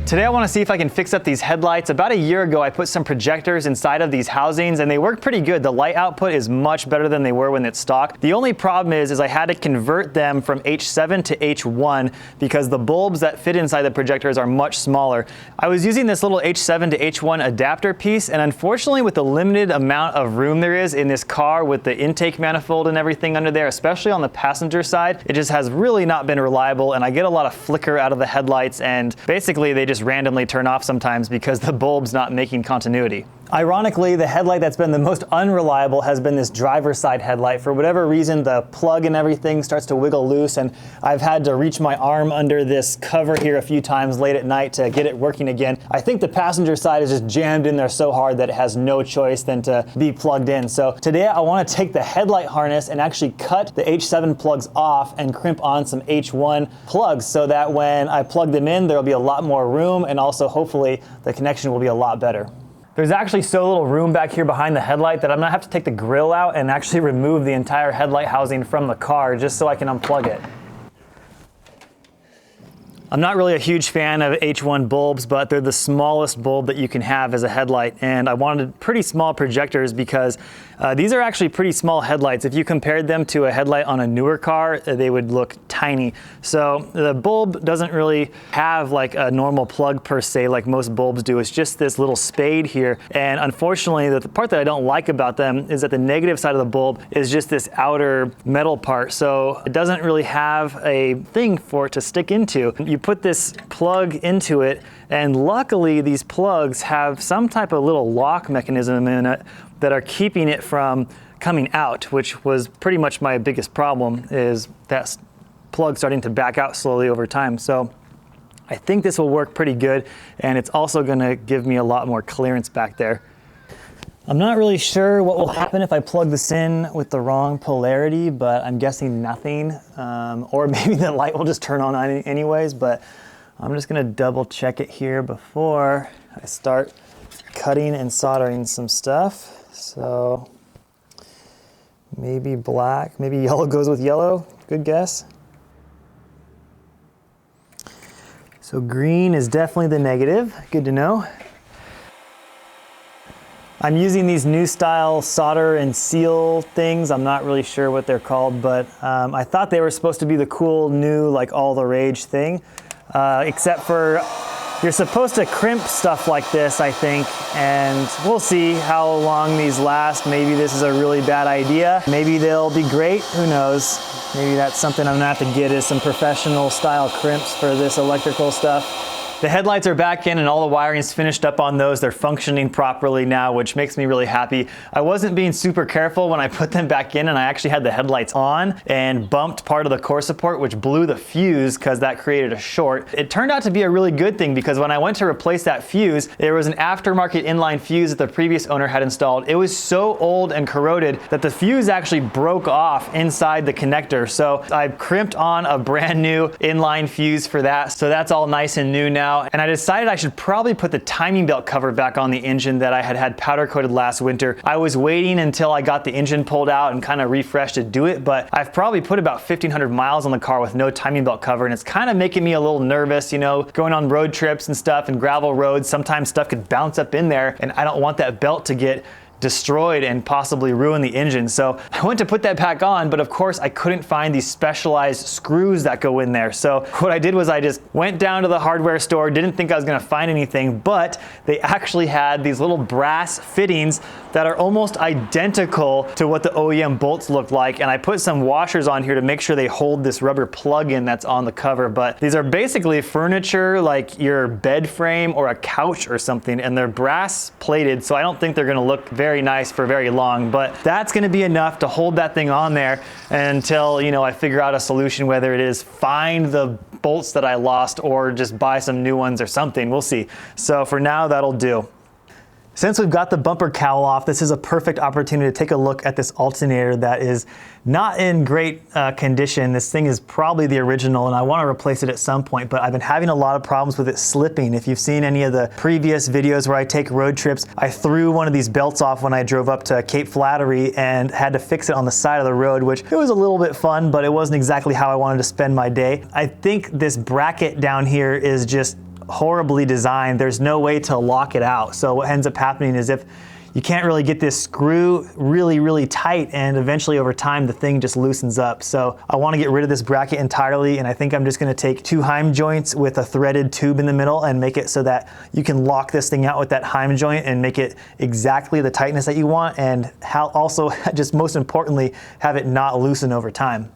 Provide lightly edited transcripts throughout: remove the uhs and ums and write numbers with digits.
Today I want to see if I can fix up these headlights. About a year ago I put some projectors inside of these housings and they work pretty good. The light output is much better than they were when it's stock. The only problem is I had to convert them from H7 to H1 because the bulbs that fit inside the projectors are much smaller. I was using this little H7 to H1 adapter piece, and unfortunately with the limited amount of room there is in this car with the intake manifold and everything under there, especially on the passenger side, it just has really not been reliable, and I get a lot of flicker out of the headlights, and basically they just randomly turn off sometimes because the bulb's not making continuity. Ironically, the headlight that's been the most unreliable has been this driver's side headlight. For whatever reason, the plug and everything starts to wiggle loose, and I've had to reach my arm under this cover here a few times late at night to get it working again. I think the passenger side is just jammed in there so hard that it has no choice than to be plugged in. So today I want to take the headlight harness and actually cut the H7 plugs off and crimp on some H1 plugs so that when I plug them in, there'll be a lot more room, and also hopefully the connection will be a lot better. There's actually so little room back here behind the headlight that I'm gonna have to take the grill out and actually remove the entire headlight housing from the car just so I can unplug it. I'm not really a huge fan of H1 bulbs, but they're the smallest bulb that you can have as a headlight, and I wanted pretty small projectors because these are actually pretty small headlights. If you compared them to a headlight on a newer car, they would look tiny. So the bulb doesn't really have like a normal plug per se like most bulbs do. It's just this little spade here, and unfortunately the part that I don't like about them is that the negative side of the bulb is just this outer metal part, so it doesn't really have a thing for it to stick into. You put this plug into it, and luckily these plugs have some type of little lock mechanism in it that are keeping it from coming out, which was pretty much my biggest problem, is that plug starting to back out slowly over time. So I think this will work pretty good, and it's also gonna give me a lot more clearance back there. I'm not really sure what will happen if I plug this in with the wrong polarity, but I'm guessing nothing. Or maybe the light will just turn on anyways, but I'm just gonna double check it here before I start cutting and soldering some stuff. So maybe black, maybe yellow goes with yellow, good guess. So green is definitely the negative, good to know. I'm using these new style solder and seal things. I'm not really sure what they're called, but I thought they were supposed to be the cool new, like all the rage thing, except for you're supposed to crimp stuff like this, I think, and we'll see how long these last. Maybe this is a really bad idea. Maybe they'll be great, who knows? Maybe that's something I'm gonna have to get, is some professional style crimps for this electrical stuff. The headlights are back in and all the wiring is finished up on those. They're functioning properly now, which makes me really happy. I wasn't being super careful when I put them back in, and I actually had the headlights on and bumped part of the core support, which blew the fuse because that created a short. It turned out to be a really good thing because when I went to replace that fuse, there was an aftermarket inline fuse that the previous owner had installed. It was so old and corroded that the fuse actually broke off inside the connector. So I crimped on a brand new inline fuse for that. So that's all nice and new now. And I decided I should probably put the timing belt cover back on the engine that I had powder coated last winter. I was waiting until I got the engine pulled out and kind of refreshed to do it, but I've probably put about 1,500 miles on the car with no timing belt cover, and it's kind of making me a little nervous, you know, going on road trips and stuff and gravel roads. Sometimes stuff could bounce up in there, and I don't want that belt to get destroyed and possibly ruin the engine. So I went to put that back on, but of course I couldn't find these specialized screws that go in there. So what I did was I just went down to the hardware store, didn't think I was gonna find anything, but they actually had these little brass fittings that are almost identical to what the OEM bolts look like. And I put some washers on here to make sure they hold this rubber plug in that's on the cover. But these are basically furniture, like your bed frame or a couch or something, and they're brass plated, so I don't think they're gonna look very nice for very long, but that's gonna be enough to hold that thing on there until, you know, I figure out a solution, whether it is find the bolts that I lost or just buy some new ones or something. We'll see. So for now, that'll do. Since we've got the bumper cowl off, this is a perfect opportunity to take a look at this alternator that is not in great condition. This thing is probably the original and I want to replace it at some point, but I've been having a lot of problems with it slipping. If you've seen any of the previous videos where I take road trips, I threw one of these belts off when I drove up to Cape Flattery and had to fix it on the side of the road, which it was a little bit fun, but it wasn't exactly how I wanted to spend my day. I think this bracket down here is just horribly designed. There's no way to lock it out. So what ends up happening is if you can't really get this screw really tight, and eventually over time the thing just loosens up. So I want to get rid of this bracket entirely, and I think I'm just going to take 2 Heim joints with a threaded tube in the middle and make it so that you can lock this thing out with that Heim joint and make it exactly the tightness that you want, and also just most importantly have it not loosen over time.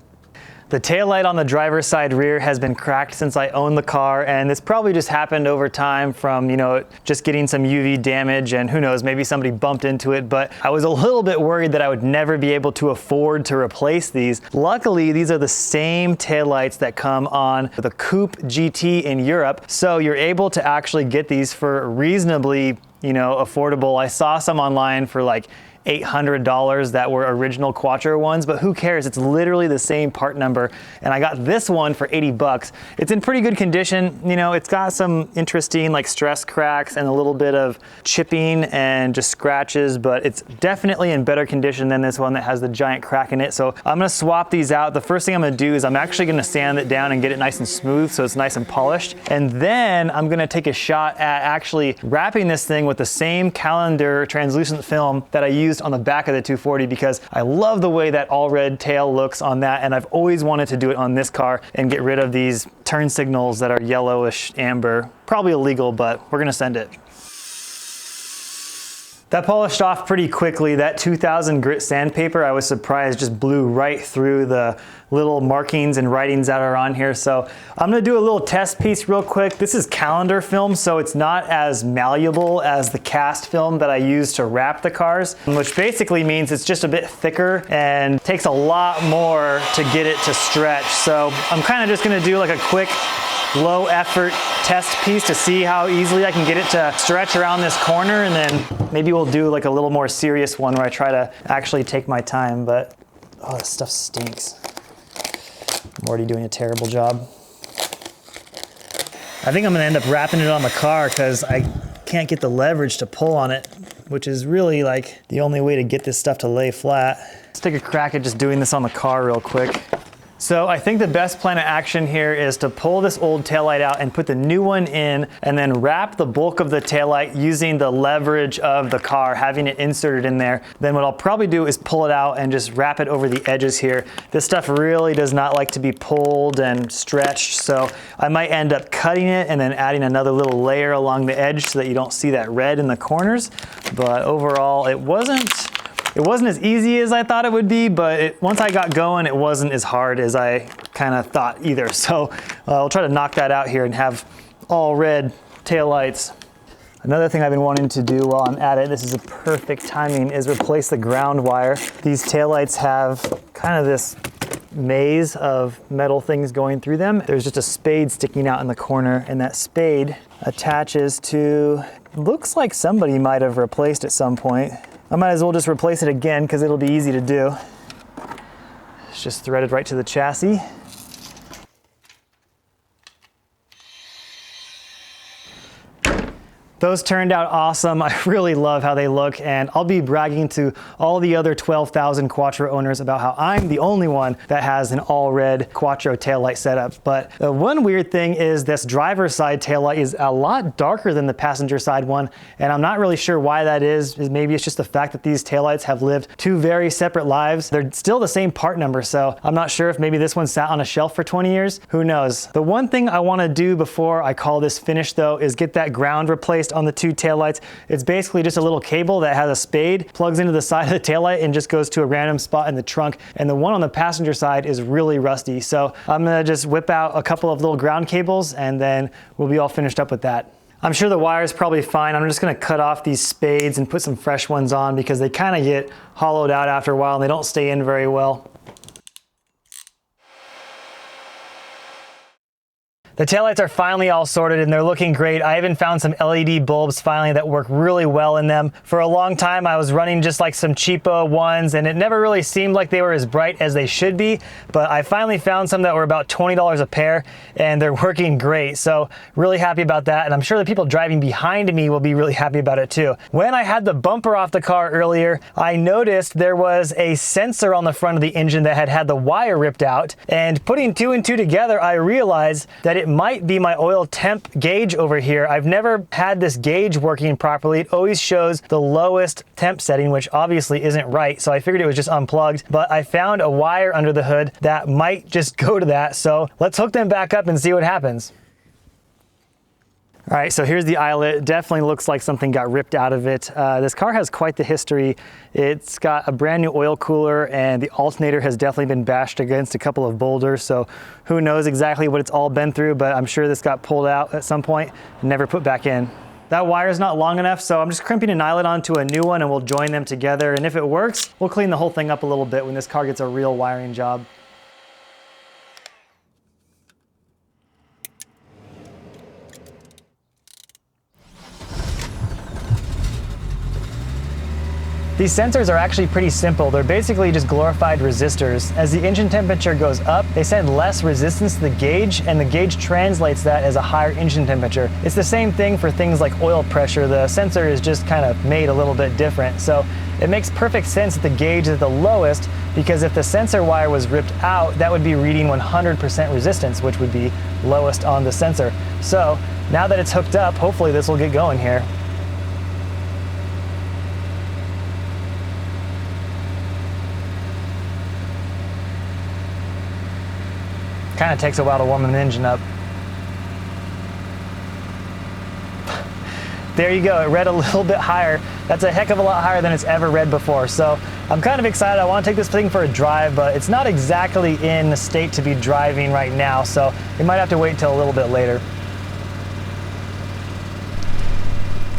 The taillight on the driver's side rear has been cracked since I owned the car, and this probably just happened over time from, you know, just getting some UV damage, and who knows, maybe somebody bumped into it, but I was a little bit worried that I would never be able to afford to replace these. Luckily, these are the same taillights that come on the Coupe GT in Europe, so you're able to actually get these for reasonably, you know, affordable. I saw some online for like $800 that were original Quattro ones, but who cares? It's literally the same part number, and I got this one for 80 bucks. It's in pretty good condition. You know, it's got some interesting like stress cracks and a little bit of chipping and just scratches, but it's definitely in better condition than this one that has the giant crack in it. So I'm gonna swap these out. The first thing I'm gonna do is I'm actually gonna sand it down and get it nice and smooth so it's nice and polished. And then I'm gonna take a shot at actually wrapping this thing with the same calendar translucent film that I used on the back of the 240, because I love the way that all red tail looks on that, and I've always wanted to do it on this car and get rid of these turn signals that are yellowish amber. Probably illegal, but we're gonna send it. That polished off pretty quickly. That 2000 grit sandpaper, I was surprised, just blew right through the little markings and writings that are on here. So I'm gonna do a little test piece real quick. This is calendar film, so it's not as malleable as the cast film that I use to wrap the cars, which basically means it's just a bit thicker and takes a lot more to get it to stretch. So I'm kind of just gonna do like a quick low effort test piece to see how easily I can get it to stretch around this corner, and then maybe we'll do like a little more serious one where I try to actually take my time. But oh, this stuff stinks. I'm already doing a terrible job. I think I'm gonna end up wrapping it on the car because I can't get the leverage to pull on it, which is really like the only way to get this stuff to lay flat. Let's take a crack at just doing this on the car real quick. So I think the best plan of action here is to pull this old taillight out and put the new one in, and then wrap the bulk of the taillight using the leverage of the car, having it inserted in there. Then what I'll probably do is pull it out and just wrap it over the edges here. This stuff really does not like to be pulled and stretched, so I might end up cutting it and then adding another little layer along the edge so that you don't see that red in the corners. But overall, it wasn't as easy as I thought it would be, but once I got going, it wasn't as hard as I kind of thought either. So I'll try to knock that out here and have all red taillights. Another thing I've been wanting to do while I'm at it, this is a perfect timing, is replace the ground wire. These taillights have kind of this maze of metal things going through them. There's just a spade sticking out in the corner, and that spade attaches to, looks like somebody might have replaced at some point. I might as well just replace it again because it'll be easy to do. It's just threaded right to the chassis. Those turned out awesome. I really love how they look, and I'll be bragging to all the other 12,000 Quattro owners about how I'm the only one that has an all red Quattro taillight setup. But the one weird thing is this driver's side taillight is a lot darker than the passenger side one, and I'm not really sure why that is. Maybe it's just the fact that these taillights have lived 2 very separate lives. They're still the same part number, so I'm not sure if maybe this one sat on a shelf for 20 years. Who knows? The one thing I want to do before I call this finished though is get that ground replaced on the 2 taillights. It's basically just a little cable that has a spade, plugs into the side of the taillight, and just goes to a random spot in the trunk. And the one on the passenger side is really rusty. So I'm gonna just whip out a couple of little ground cables, and then we'll be all finished up with that. I'm sure the wire is probably fine. I'm just gonna cut off these spades and put some fresh ones on because they kind of get hollowed out after a while and they don't stay in very well. The taillights are finally all sorted and they're looking great. I even found some LED bulbs finally that work really well in them. For a long time, I was running just like some cheapo ones and it never really seemed like they were as bright as they should be, but I finally found some that were about $20 a pair and they're working great. So really happy about that, and I'm sure the people driving behind me will be really happy about it too. When I had the bumper off the car earlier, I noticed there was a sensor on the front of the engine that had the wire ripped out, and putting 2 and 2 together, I realized that it might be my oil temp gauge over here. I've never had this gauge working properly. It always shows the lowest temp setting, which obviously isn't right. So I figured it was just unplugged, but I found a wire under the hood that might just go to that. So let's hook them back up and see what happens. All right, so here's the eyelet. Definitely looks like something got ripped out of it. This car has quite the history. It's got a brand new oil cooler, and the alternator has definitely been bashed against a couple of boulders. So who knows exactly what it's all been through, but I'm sure this got pulled out at some point and never put back in. That wire is not long enough, so I'm just crimping an eyelet onto a new one and we'll join them together. And if it works, we'll clean the whole thing up a little bit when this car gets a real wiring job. These sensors are actually pretty simple. They're basically just glorified resistors. As the engine temperature goes up, they send less resistance to the gauge, and the gauge translates that as a higher engine temperature. It's the same thing for things like oil pressure. The sensor is just kind of made a little bit different. So it makes perfect sense that the gauge is the lowest, because if the sensor wire was ripped out, that would be reading 100% resistance, which would be lowest on the sensor. So now that it's hooked up, hopefully this will get going here. Kind of takes a while to warm an engine up. There you go, it read a little bit higher. That's a heck of a lot higher than it's ever read before. So I'm kind of excited. I want to take this thing for a drive, but it's not exactly in the state to be driving right now. So we might have to wait till a little bit later.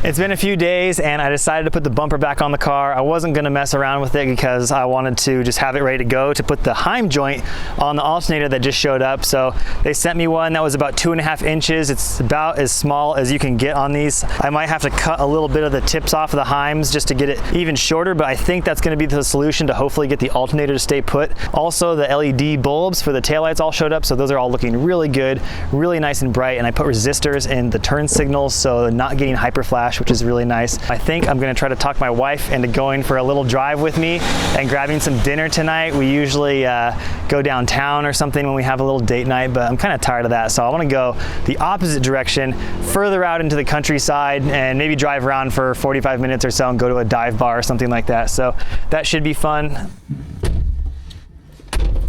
It's been a few days and I decided to put the bumper back on the car. I wasn't gonna mess around with it because I wanted to just have it ready to go to put the Heim joint on the alternator that just showed up. So they sent me one that was about 2.5 inches. It's about as small as you can get on these. I might have to cut a little bit of the tips off of the Heims just to get it even shorter, but I think that's gonna be the solution to hopefully get the alternator to stay put. Also, the LED bulbs for the taillights all showed up, so those are all looking really good, really nice and bright, and I put resistors in the turn signals so not getting hyper flash, which is really nice. I think I'm gonna try to talk my wife into going for a little drive with me and grabbing some dinner tonight. We usually go downtown or something when we have a little date night, but I'm kind of tired of that. So I wanna go the opposite direction, further out into the countryside, and maybe drive around for 45 minutes or so and go to a dive bar or something like that. So that should be fun.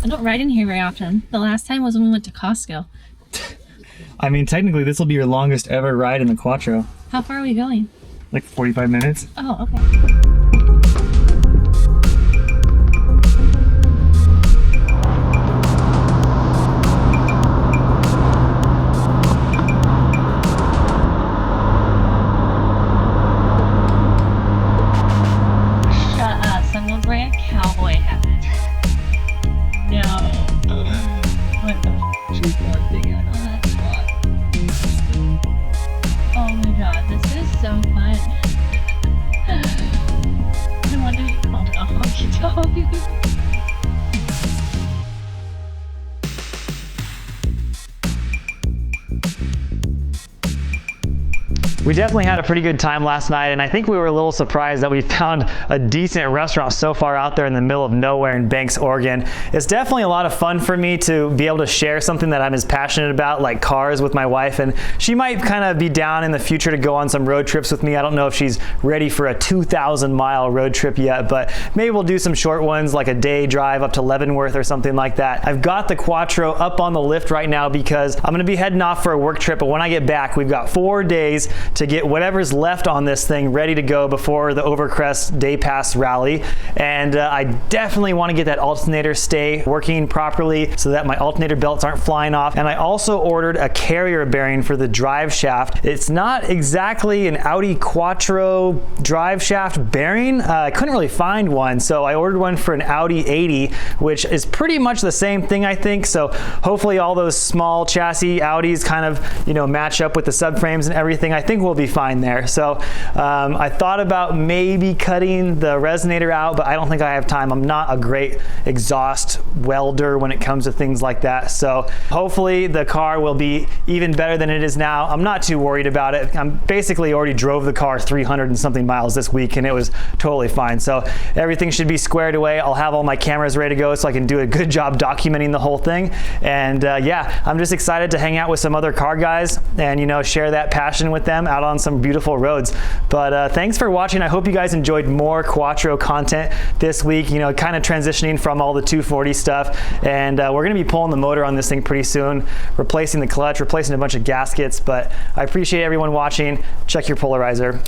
I don't ride in here very often. The last time was when we went to Costco. I mean, technically this will be your longest ever ride in the Quattro. How far are we going? Like 45 minutes. Oh, okay. Shut up. Someone's wearing a cowboy hat. No. What the? She's one thing out of that spot. Oh my god, this is so fun. I wonder if you call it a honky tonk. We definitely had a pretty good time last night, and I think we were a little surprised that we found a decent restaurant so far out there in the middle of nowhere in Banks, Oregon. It's definitely a lot of fun for me to be able to share something that I'm as passionate about, like cars, with my wife, and she might kind of be down in the future to go on some road trips with me. I don't know if she's ready for a 2,000-mile road trip yet, but maybe we'll do some short ones, like a day drive up to Leavenworth or something like that. I've got the Quattro up on the lift right now because I'm gonna be heading off for a work trip, but when I get back, we've got 4 days to get whatever's left on this thing ready to go before the Overcrest Day Pass Rally. And I definitely want to get that alternator stay working properly so that my alternator belts aren't flying off. And I also ordered a carrier bearing for the drive shaft. It's not exactly an Audi Quattro drive shaft bearing. I couldn't really find one, so I ordered one for an Audi 80, which is pretty much the same thing, I think. So hopefully all those small chassis Audis kind of, you know, match up with the subframes and everything. I think we'll be fine there. So I thought about maybe cutting the resonator out, but I don't think I have time. I'm not a great exhaust welder when it comes to things like that. So hopefully the car will be even better than it is now, I'm not too worried about it. I'm basically already drove the car 300 and something miles this week, and it was totally fine. So everything should be squared away. I'll have all my cameras ready to go so I can do a good job documenting the whole thing. And yeah, I'm just excited to hang out with some other car guys and, you know, share that passion with them out on some beautiful roads. But thanks for watching. I hope you guys enjoyed more Quattro content this week, you know, kind of transitioning from all the 240 stuff. And we're going to be pulling the motor on this thing pretty soon, replacing the clutch, replacing a bunch of gaskets. But I appreciate everyone watching. Check your polarizer.